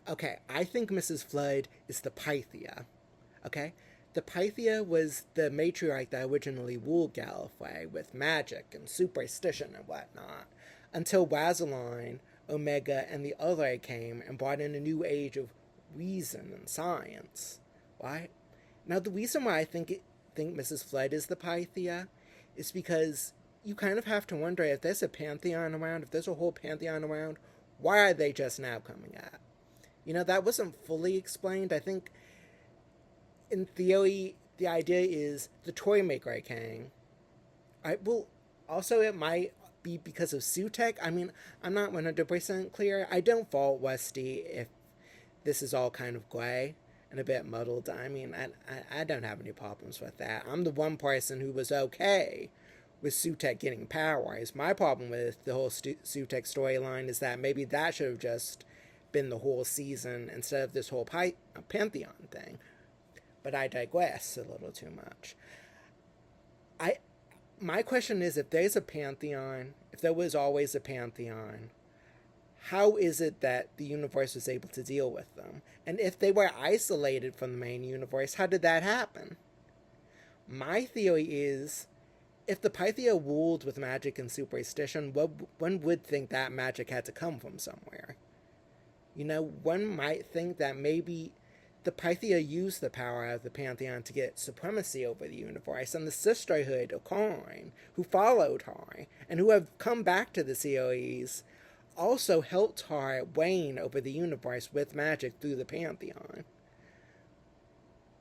Okay, I think Mrs. Flood is the Pythia. Okay? The Pythia was the matriarch that originally ruled Gallifrey with magic and superstition and whatnot, until Wazeline, Omega, and the other came and brought in a new age of reason and science. Right? Now, the reason why think Mrs. Flood is the Pythia is because you kind of have to wonder if there's a pantheon around, if there's a whole pantheon around, why are they just now coming up? That wasn't fully explained. I think, in theory, the idea is the toy maker king. Also, it might be because of Sutek. I mean, I'm not 100% clear. I don't fault Westy if this is all kind of gray and a bit muddled. I mean, I don't have any problems with that. I'm the one person who was okay with Sutek getting powers. My problem with the whole Sutek storyline is that maybe that should have just been the whole season instead of this whole Pantheon thing. But I digress a little too much. My question is, if there's a Pantheon, if there was always a Pantheon, how is it that the universe was able to deal with them? And if they were isolated from the main universe, how did that happen? My theory is, if the Pythia ruled with magic and superstition, one would think that magic had to come from somewhere. One might think that maybe the Pythia used the power of the Pantheon to get supremacy over the universe, and the Sisterhood of Karn, who followed her, and who have come back to the series, also helped her reign over the universe with magic through the Pantheon.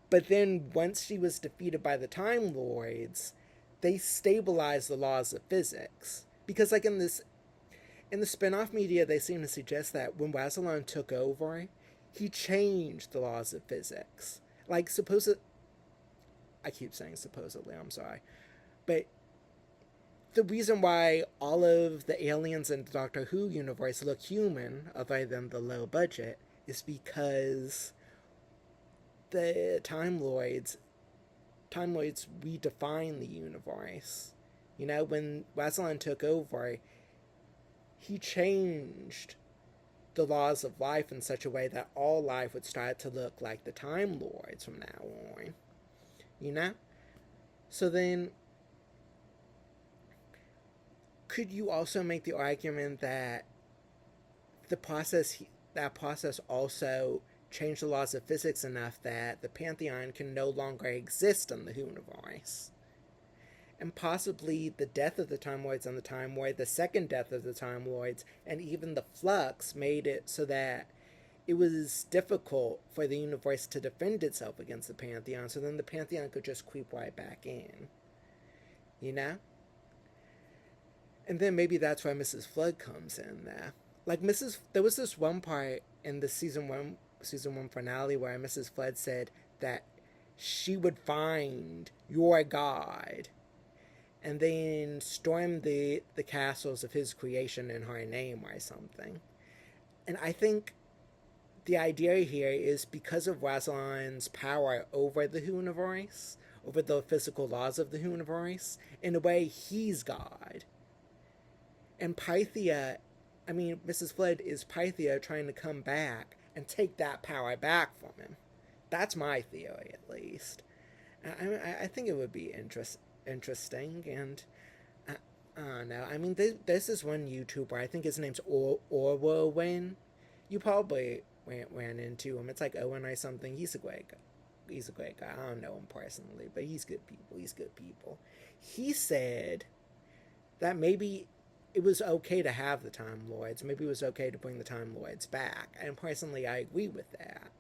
But then, once she was defeated by the Time Lords, they stabilized the laws of physics. Because, like, in the spin-off media, they seem to suggest that when Wazeline took over, he changed the laws of physics. Like, I keep saying supposedly, I'm sorry. But the reason why all of the aliens in the Doctor Who universe look human, other than the low budget, is because the Time Lords redefine the universe. When Wazeline took over, he changed the laws of life in such a way that all life would start to look like the Time Lords from now on. So then, could you also make the argument that that process also changed the laws of physics enough that the Pantheon can no longer exist in the universe? And possibly the death of the Time Lords and the Time War, the second death of the Time Lords, and even the Flux made it so that it was difficult for the universe to defend itself against the Pantheon, so then the Pantheon could just creep right back in. And then maybe that's why Mrs. Flood comes in there. Like, there was this one part in the season one finale where Mrs. Flood said that she would find your God and then storm the castles of his creation in her name or something. And I think the idea here is because of Wazeline's power over the universe, over the physical laws of the universe, in a way, he's God. And Mrs. Flood is Pythia trying to come back and take that power back from him. That's my theory, at least. I think it would be interesting, and I don't know. There's this one YouTuber, I think his name's Orwin. You probably ran into him. It's like Owen or something. He's a great guy. I don't know him personally, but he's good people. He said that maybe it was okay to have the Time Lords. Maybe it was okay to bring the Time Lords back. And personally, I agree with that.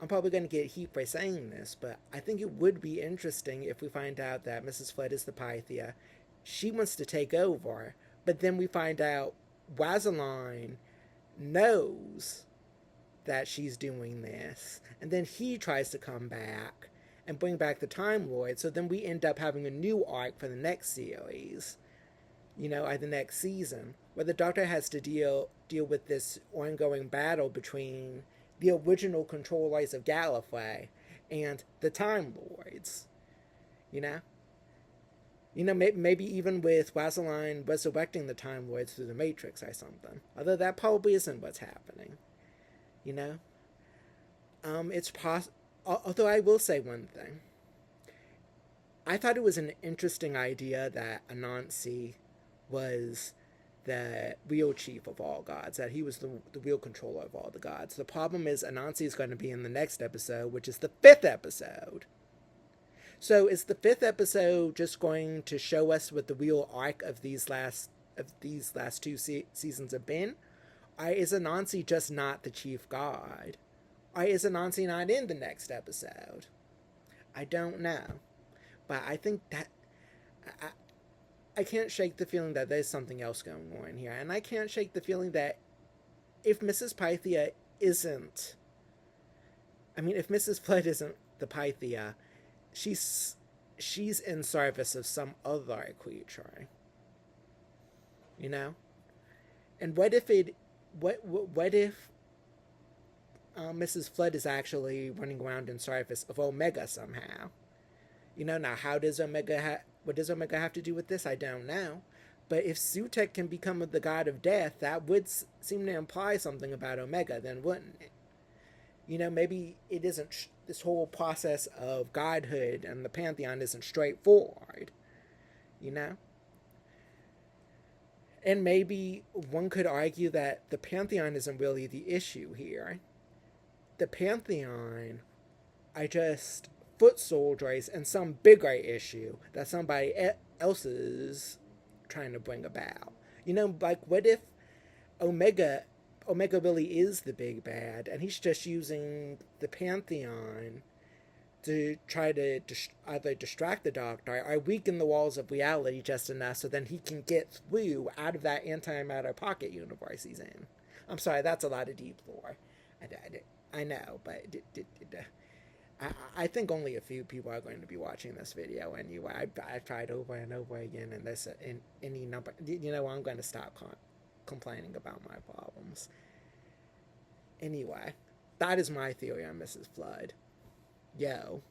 I'm probably going to get heat for saying this, but I think it would be interesting if we find out that Mrs. Flood is the Pythia. She wants to take over, but then we find out Wazeline knows that she's doing this, and then he tries to come back and bring back the Time Lord, so then we end up having a new arc for the next series, or the next season, where the Doctor has to deal with this ongoing battle between the original controllers of Gallifrey and the Time Lords. Maybe even with Wazeline resurrecting the Time Lords through the Matrix or something. Although that probably isn't what's happening. You know, it's Although I will say one thing, I thought it was an interesting idea that Anansi was the real chief of all gods, that he was the real controller of all the gods. The problem is Anansi is going to be in the next episode, which is the fifth episode. So is the fifth episode just going to show us what the real arc of these last two seasons have been? Or is Anansi just not the chief god? Or is Anansi not in the next episode? I don't know. But I think that I can't shake the feeling that there's something else going on here. And I can't shake the feeling that if Mrs. Pythia isn't... if Mrs. Flood isn't the Pythia, she's in service of some other creature. You know? And what if Mrs. Flood is actually running around in service of Omega somehow? Now what does Omega have to do with this? I don't know. But if Sutek can become the god of death, that would seem to imply something about Omega, then wouldn't it? Maybe it isn't, this whole process of godhood and the pantheon isn't straightforward. And maybe one could argue that the pantheon isn't really the issue here. The pantheon are just foot soldiers and some bigger issue that somebody else is trying to bring about. What if Omega really is the big bad, and he's just using the pantheon to try to either distract the Doctor or weaken the walls of reality just enough so then he can get through out of that antimatter pocket universe he's in. I'm sorry, that's a lot of deep lore. I know, but I think only a few people are going to be watching this video anyway. I've tried over and over again, and there's any number. I'm going to stop complaining about my problems. Anyway, that is my theory on Mrs. Flood. Yo.